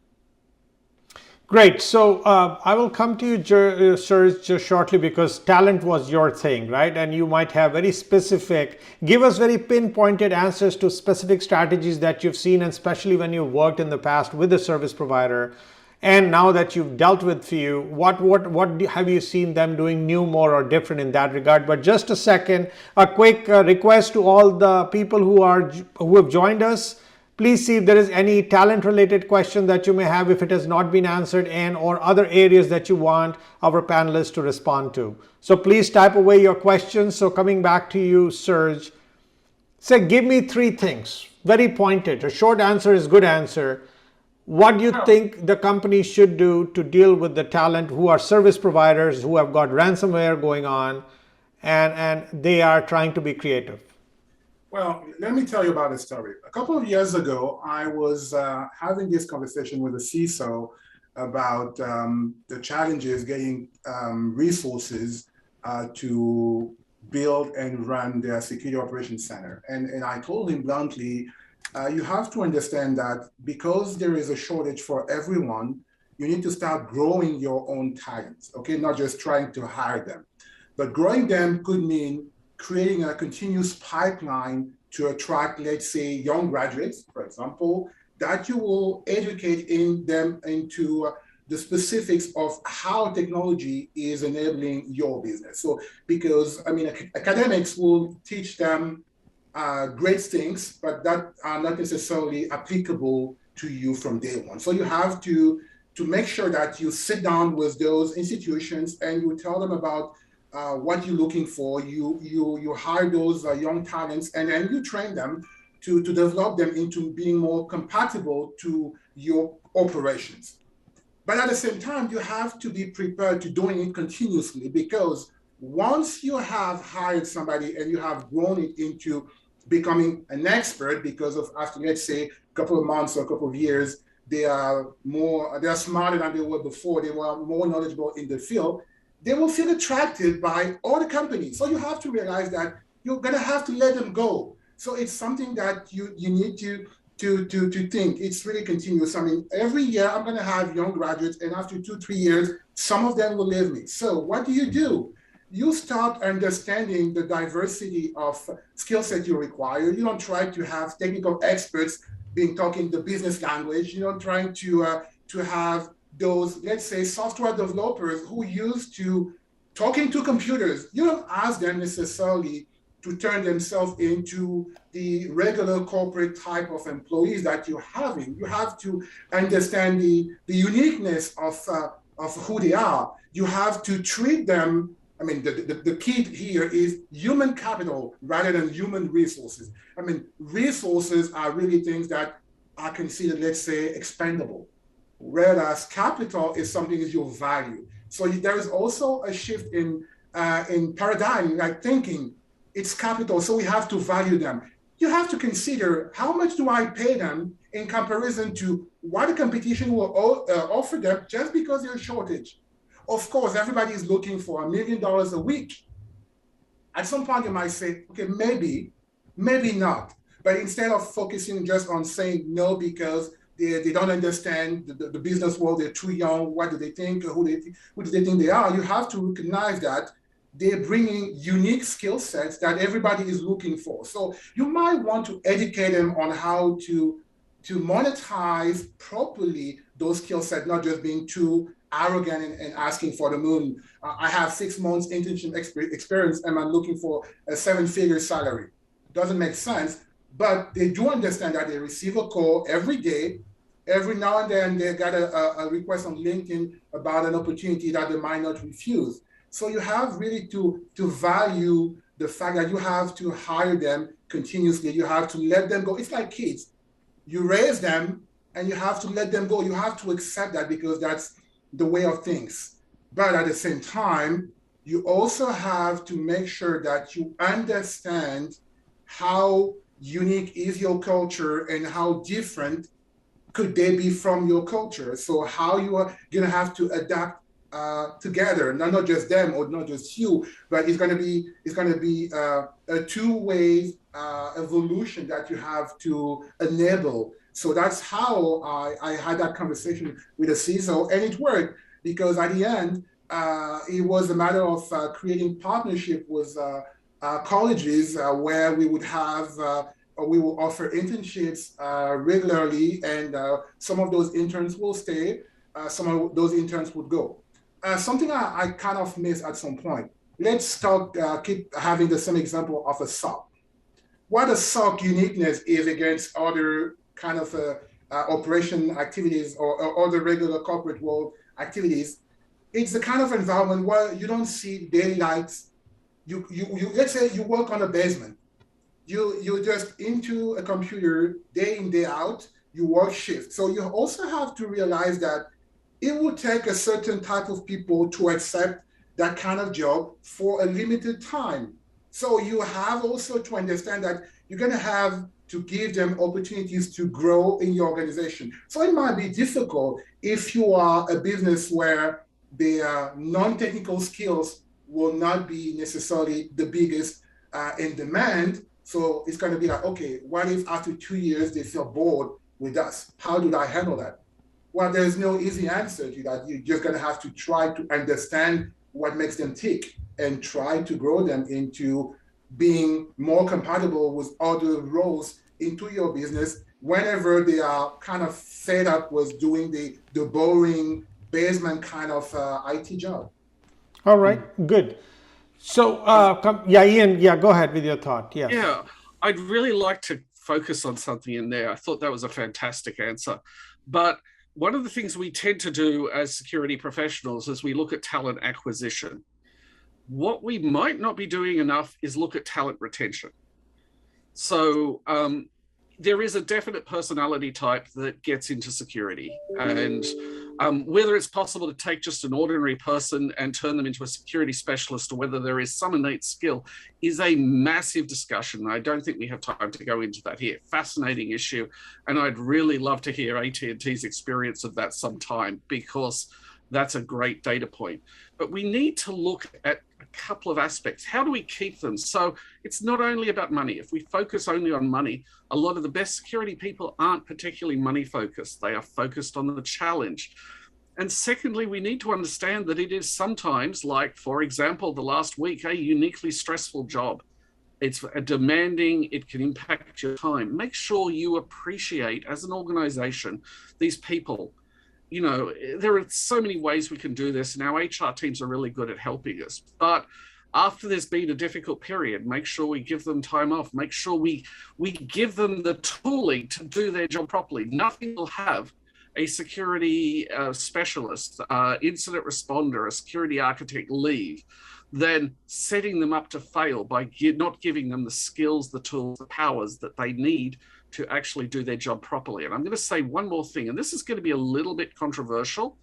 Great. So I will come to you, Serge, just shortly, because talent was your thing, right? And you might have very specific, give us very pinpointed answers to specific strategies that you've seen, and especially when you've worked in the past with a service provider. And now that you've dealt with few, what have you seen them doing new, more, or different in that regard? But just a second, a quick request to all the people who have joined us. Please see if there is any talent-related question that you may have, if it has not been answered, and or other areas that you want our panelists to respond to. So please type away your questions. So coming back to you, Serge, say, give me 3 things, very pointed. A short answer is good answer. What do you think the company should do to deal with the talent who are service providers who have got ransomware going on and they are trying to be creative? Well, let me tell you about a story. A couple of years ago, I was having this conversation with a CISO about the challenges getting resources to build and run their security operations center. And I told him bluntly, you have to understand that because there is a shortage for everyone, you need to start growing your own talents, okay? Not just trying to hire them. But growing them could mean creating a continuous pipeline to attract, let's say, young graduates, for example, that you will educate them into the specifics of how technology is enabling your business. So, because, I mean, academics will teach them great things, but that are not necessarily applicable to you from day one. So you have to make sure that you sit down with those institutions and you tell them about what you're looking for. You hire those young talents, and then you train them to develop them into being more compatible to your operations. But at the same time, you have to be prepared to doing it continuously, because once you have hired somebody and you have grown it into becoming an expert, because of after, let's say, a couple of months or a couple of years, they are smarter than they were before, they were more knowledgeable in the field, they will feel attracted by all the companies. So you have to realize that you're gonna have to let them go. So it's something that you need to think. It's really continuous. I mean, every year I'm gonna have young graduates, and after 2-3 years, some of them will leave me. So what do? You start understanding the diversity of skill set you require. You don't try to have technical experts talking the business language. You don't try to have those, let's say, software developers who used to talking to computers. You don't ask them necessarily to turn themselves into the regular corporate type of employees that you're having. You have to understand the uniqueness of who they are. You have to treat them. I mean, the key here is human capital rather than human resources. I mean, resources are really things that are considered, let's say, expendable, whereas capital is something is your value. So there is also a shift in paradigm, like thinking it's capital, so we have to value them. You have to consider, how much do I pay them in comparison to what the competition will offer them just because there's a shortage. Of course, everybody is looking for $1 million a week. At some point, you might say, okay, maybe not. But instead of focusing just on saying no because they don't understand the business world, they're too young, what do they think, who do they think they are, you have to recognize that they're bringing unique skill sets that everybody is looking for. So you might want to educate them on how to monetize properly those skill sets, not just being too arrogant and asking for the moon. I have 6 months internship experience and I'm looking for a 7-figure salary. Doesn't make sense, but they do understand that they receive a call every day. Every now and then they got a request on LinkedIn about an opportunity that they might not refuse. So you have really to value the fact that you have to hire them continuously. You have to let them go. It's like kids. You raise them and you have to let them go. You have to accept that because that's the way of things. But at the same time, you also have to make sure that you understand how unique is your culture and how different could they be from your culture? So how you are gonna have to adapt together, not just them or not just you, but it's gonna be a two-way evolution that you have to enable. So that's how I had that conversation with the CISO, and it worked because at the end, it was a matter of creating partnership with colleges where we would have we will offer internships regularly, and some of those interns will stay, some of those interns would go. Something I kind of missed at some point. Let's keep having the same example of a SOC. What a SOC uniqueness is against other kind of operation activities or other regular corporate world activities, it's the kind of environment where you don't see daily lights. You let's say you work on a basement. You're just into a computer day in, day out, you work shift. So you also have to realize that it will take a certain type of people to accept that kind of job for a limited time. So you have also to understand that you're gonna have to give them opportunities to grow in your organization. So it might be difficult if you are a business where the non-technical skills will not be necessarily the biggest in demand. So it's going to be like, okay, what if after 2 years they feel bored with us? How do I handle that? Well, there's no easy answer to that. You're just going to have to try to understand what makes them tick and try to grow them into being more compatible with other roles into your business whenever they are kind of fed up with doing the boring basement kind of IT job. All right, good. So, Ian, go ahead with your thought. Yes. Yeah, I'd really like to focus on something in there. I thought that was a fantastic answer. But one of the things we tend to do as security professionals is we look at talent acquisition. What we might not be doing enough is look at talent retention. So there is a definite personality type that gets into security, and whether it's possible to take just an ordinary person and turn them into a security specialist, or whether there is some innate skill, is a massive discussion. I don't think we have time to go into that here. Fascinating issue, and I'd really love to hear AT&T's experience of that sometime, because that's a great data point. But we need to look at a couple of aspects. How do we keep them? So it's not only about money. If we focus only on money, a lot of the best security people aren't particularly money focused. They are focused on the challenge. And secondly, we need to understand that it is sometimes, like, for example, the last week, a uniquely stressful job. It's a demanding, it can impact your time. Make sure you appreciate, as an organization, these people. You know, there are so many ways we can do this, and our HR teams are really good at helping us. But after there's been a difficult period, make sure we give them time off. Make sure we give them the tooling to do their job properly. Nothing will have a security specialist, incident responder, a security architect leave than setting them up to fail by not giving them the skills, the tools, the powers that they need to actually do their job properly. And I'm going to say one more thing, and this is going to be a little bit controversial,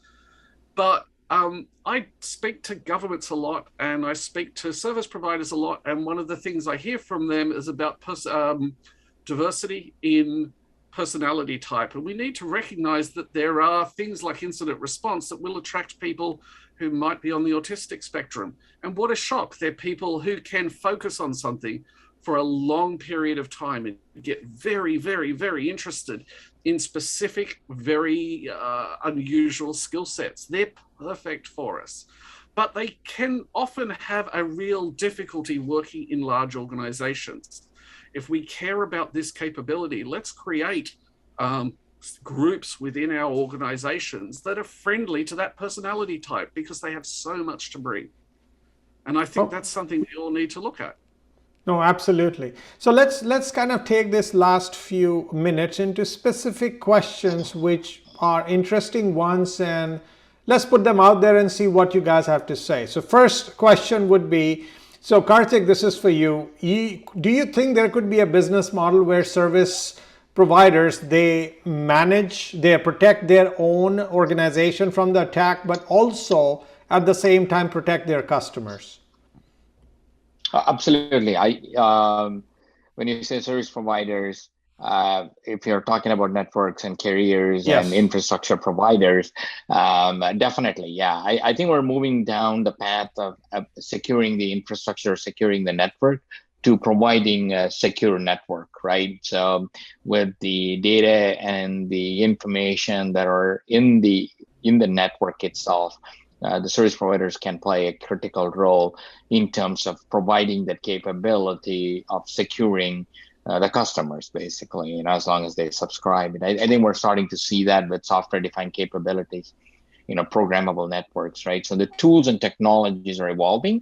but I speak to governments a lot, and I speak to service providers a lot, and one of the things I hear from them is about diversity in personality type. And we need to recognize that there are things like incident response that will attract people who might be on the autistic spectrum. And what a shock. They're people who can focus on something for a long period of time and get very, very, very interested in specific, very unusual skill sets. They're perfect for us. But they can often have a real difficulty working in large organizations. If we care about this capability, let's create groups within our organizations that are friendly to that personality type, because they have so much to bring. And I think that's something we all need to look at. No, absolutely. So let's kind of take this last few minutes into specific questions which are interesting ones, and let's put them out there and see what you guys have to say. So first question would be, so Karthik, this is for you. Do you think there could be a business model where service providers, they protect their own organization from the attack, but also at the same time protect their customers? Absolutely. when you say service providers, if you're talking about networks and carriers Yes. and infrastructure providers, definitely, yeah. I think we're moving down the path of securing the infrastructure, securing the network, to providing a secure network, right? So with the data and the information that are in the network itself, the service providers can play a critical role in terms of providing that capability of securing the customers, basically, as long as they subscribe. And I think we're starting to see that with software-defined capabilities, programmable networks, right? So the tools and technologies are evolving,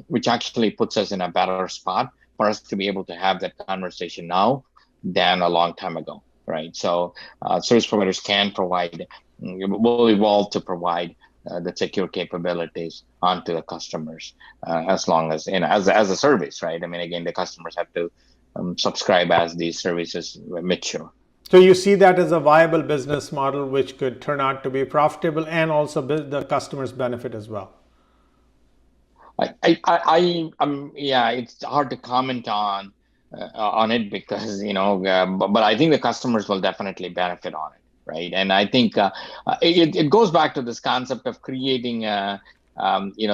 which actually puts us in a better spot for us to be able to have that conversation now than a long time ago, right? So service providers will evolve to provide the secure capabilities onto the customers, as long as, as a service, right? I mean, again, the customers have to subscribe as these services mature. So you see that as a viable business model, which could turn out to be profitable and also the customers benefit as well. Yeah, it's hard to comment on it because, but I think the customers will definitely benefit on it, right? And I think it goes back to this concept of creating a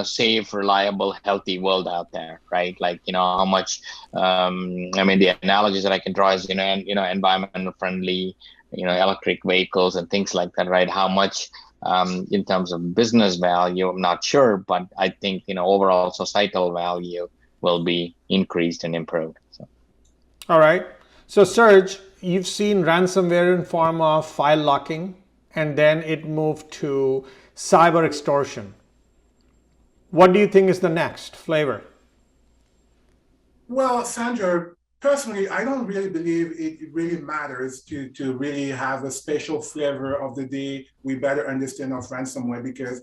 safe, reliable, healthy world out there, right? Like, how much, the analogies that I can draw is, environmental friendly, electric vehicles and things like that, right? How much, in terms of business value, I'm not sure, but I think, overall societal value will be increased and improved. So. All right. So Serge, you've seen ransomware in form of file locking, and then it moved to cyber extortion. What do you think is the next flavor? Well, Sanjog, personally, I don't really believe it really matters to really have a special flavor of the day we better understand of ransomware, because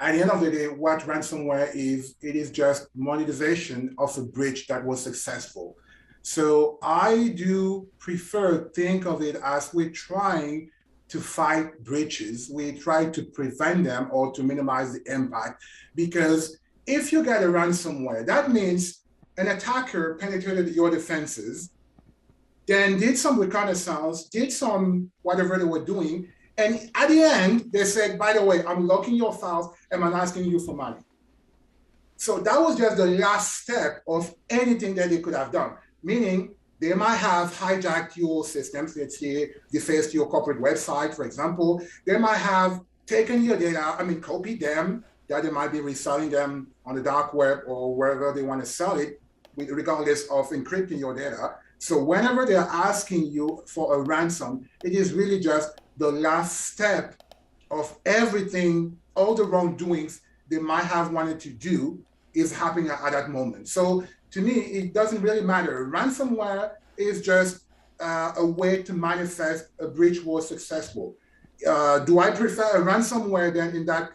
at the end of the day, what ransomware is, it is just monetization of a breach that was successful. So I do prefer think of it as we're trying to fight breaches. We try to prevent them or to minimize the impact, because if you get a ransomware, that means an attacker penetrated your defenses, then did some reconnaissance, did some whatever they were doing, and at the end, they said, by the way, I'm locking your files and I'm asking you for money. So that was just the last step of anything that they could have done, meaning they might have hijacked your systems. Let's say defaced your corporate website, for example. They might have taken your data, copied them, that they might be reselling them on the dark web or wherever they want to sell it, regardless of encrypting your data. So whenever they're asking you for a ransom, it is really just the last step of everything, all the wrongdoings they might have wanted to do is happening at that moment. So to me, it doesn't really matter. Ransomware is just a way to manifest a breach was successful. Do I prefer a ransomware then in that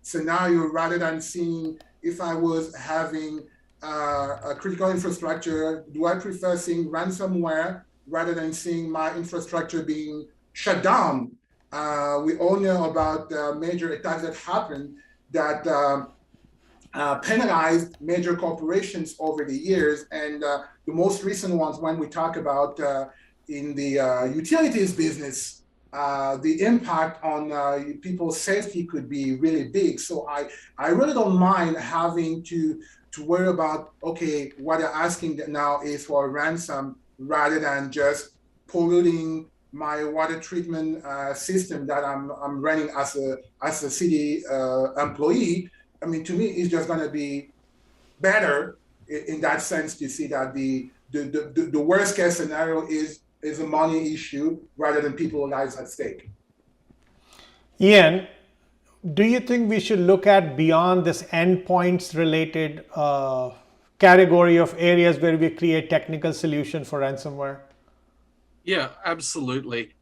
scenario rather than seeing if I was having a critical infrastructure? Do I prefer seeing ransomware rather than seeing my infrastructure being shut down? We all know about major attacks that happened that penalized major corporations over the years. And the most recent ones, when we talk about in the utilities business, the impact on people's safety could be really big. So I really don't mind having to worry about, okay, what they're asking now is for a ransom rather than just polluting my water treatment system that I'm running as a city employee. To me, it's just going to be better in that sense to see that the worst case scenario is a money issue rather than people's lives at stake. Ian, do you think we should look at beyond this endpoints related category of areas where we create technical solution for ransomware? Yeah, absolutely.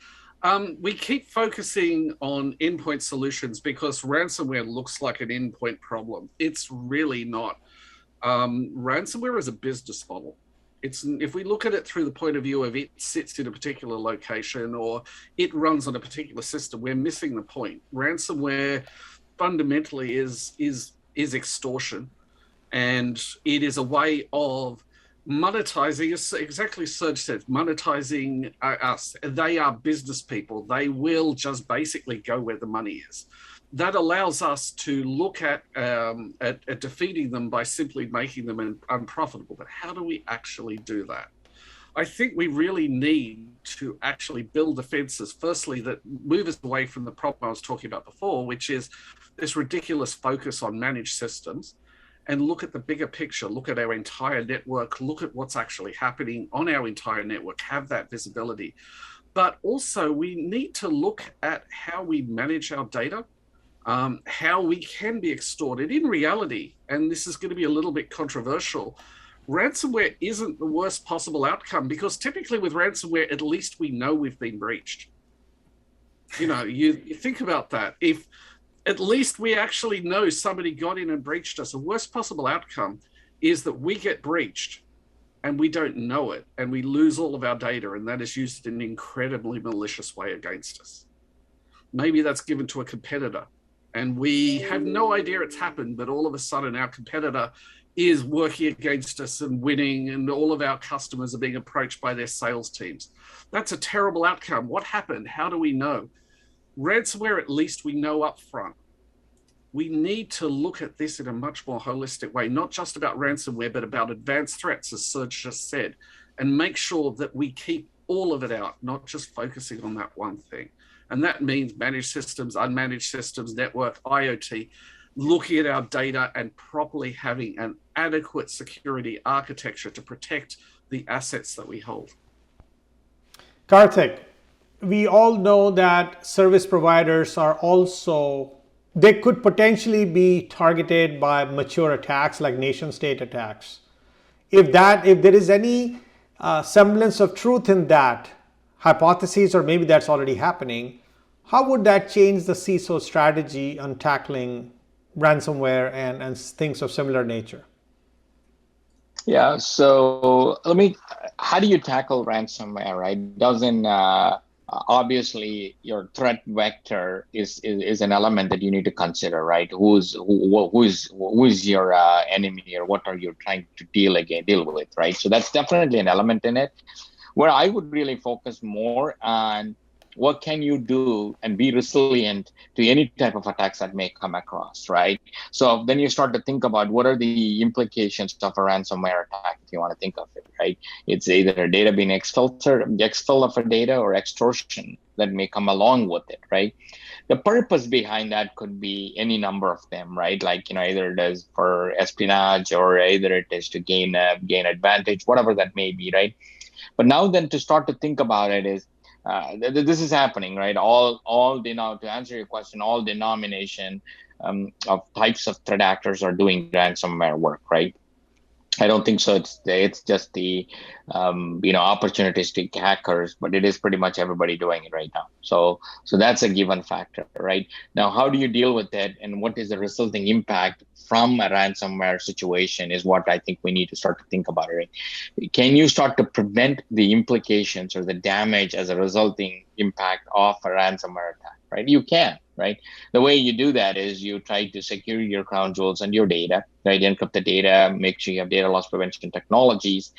We keep focusing on endpoint solutions because ransomware looks like an endpoint problem. It's really not. Ransomware is a business model. If we look at it through the point of view of it sits in a particular location or it runs on a particular system, we're missing the point. Ransomware fundamentally is extortion, and it is a way of Monetizing is exactly as Serge said, monetizing us. They are business people. They will just basically go where the money is. That allows us to look at defeating them by simply making them unprofitable. But how do we actually do that? I think we really need to actually build defenses, firstly, that move us away from the problem I was talking about before, which is this ridiculous focus on managed systems, and look at the bigger picture, look at our entire network, look at what's actually happening on our entire network, have that visibility. But also we need to look at how we manage our data, how we can be extorted. In reality, and this is going to be a little bit controversial, ransomware isn't the worst possible outcome, because typically with ransomware, at least we know we've been breached. You think about that. If at least we actually know somebody got in and breached us, the worst possible outcome is that we get breached and we don't know it, and we lose all of our data, and that is used in an incredibly malicious way against us. Maybe that's given to a competitor, and we have no idea it's happened, but all of a sudden our competitor is working against us and winning, and all of our customers are being approached by their sales teams. That's a terrible outcome. What happened? How do we know? Ransomware, at least we know up front. We need to look at this in a much more holistic way, not just about ransomware, but about advanced threats, as Serge just said, and make sure that we keep all of it out, not just focusing on that one thing. And that means managed systems, unmanaged systems, network, IoT, looking at our data and properly having an adequate security architecture to protect the assets that we hold. Karthik, we all know that service providers are also, they could potentially be targeted by mature attacks like nation state attacks. If there is any semblance of truth in that hypothesis, or maybe that's already happening, how would that change the CISO strategy on tackling ransomware and things of similar nature? Yeah, so how do you tackle ransomware, right? Doesn't obviously your threat vector is an element that you need to consider, right? Who's your enemy, or what are you trying to deal with, right? So that's definitely an element in it. Where I would really focus more on what can you do and be resilient to any type of attacks that may come across, right? So then you start to think about what are the implications of a ransomware attack, if you want to think of it, right? It's either data being expelled of a data, or extortion that may come along with it, right? The purpose behind that could be any number of them, right? Like, either it is for espionage, or either it is to gain advantage, whatever that may be, right? But now then to start to think about it is, this is happening, right? To answer your question, all denomination of types of threat actors are doing ransomware work, right? I don't think so. It's just the opportunistic hackers, but it is pretty much everybody doing it right now. So that's a given factor, right? Now, how do you deal with it, and what is the resulting impact from a ransomware situation is what I think we need to start to think about, right? Can you start to prevent the implications or the damage as a resulting impact of a ransomware attack, right? You can, right? The way you do that is you try to secure your crown jewels and your data, right? Encrypt the data, make sure you have data loss prevention technologies,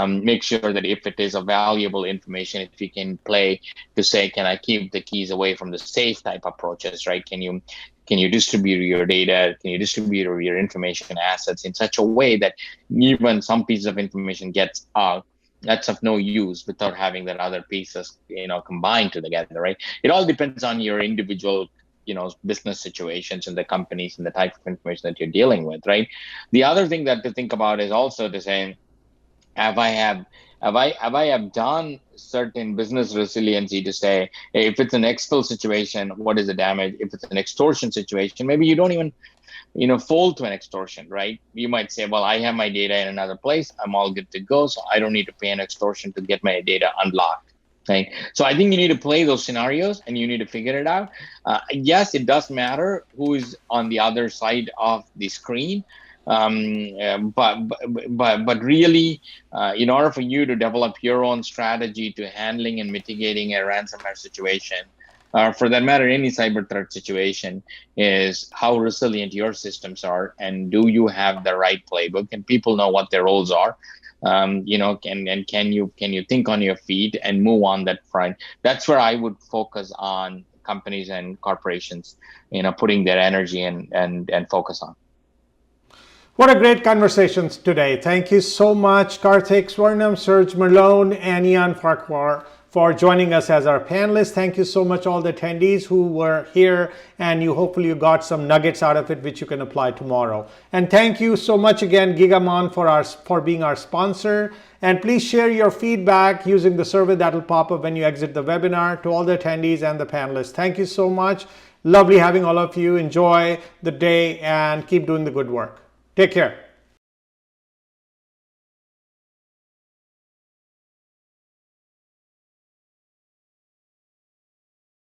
make sure that if it is a valuable information, if you can play to say, can I keep the keys away from the safe type approaches, right? Can you distribute your data? Can you distribute your information assets in such a way that even some piece of information gets out, that's of no use without having that other pieces, combined together, right? It all depends on your individual, business situations and the companies and the type of information that you're dealing with, right? The other thing that to think about is also to say, have I done certain business resiliency to say, hey, if it's an expel situation, what is the damage? If it's an extortion situation, maybe you don't even fall to an extortion, right? You might say, well, I have my data in another place, I'm all good to go, so I don't need to pay an extortion to get my data unlocked, right? So I think you need to play those scenarios and you need to figure it out. Yes, it does matter who is on the other side of the screen, but really, in order for you to develop your own strategy to handling and mitigating a ransomware situation, for that matter, any cyber threat situation, is how resilient your systems are, and do you have the right playbook, and people know what their roles are. Can you think on your feet and move on that front? That's where I would focus on companies and corporations, putting their energy and focus on. What a great conversation today. Thank you so much, Karthik, Swarnam, Serge, Mélone, and Ian Farquhar for joining us as our panelists. Thank you so much all the attendees who were here, and hopefully you got some nuggets out of it which you can apply tomorrow. And thank you so much again, Gigamon, for being our sponsor. And please share your feedback using the survey that will pop up when you exit the webinar to all the attendees and the panelists. Thank you so much. Lovely having all of you. Enjoy the day and keep doing the good work. Take care.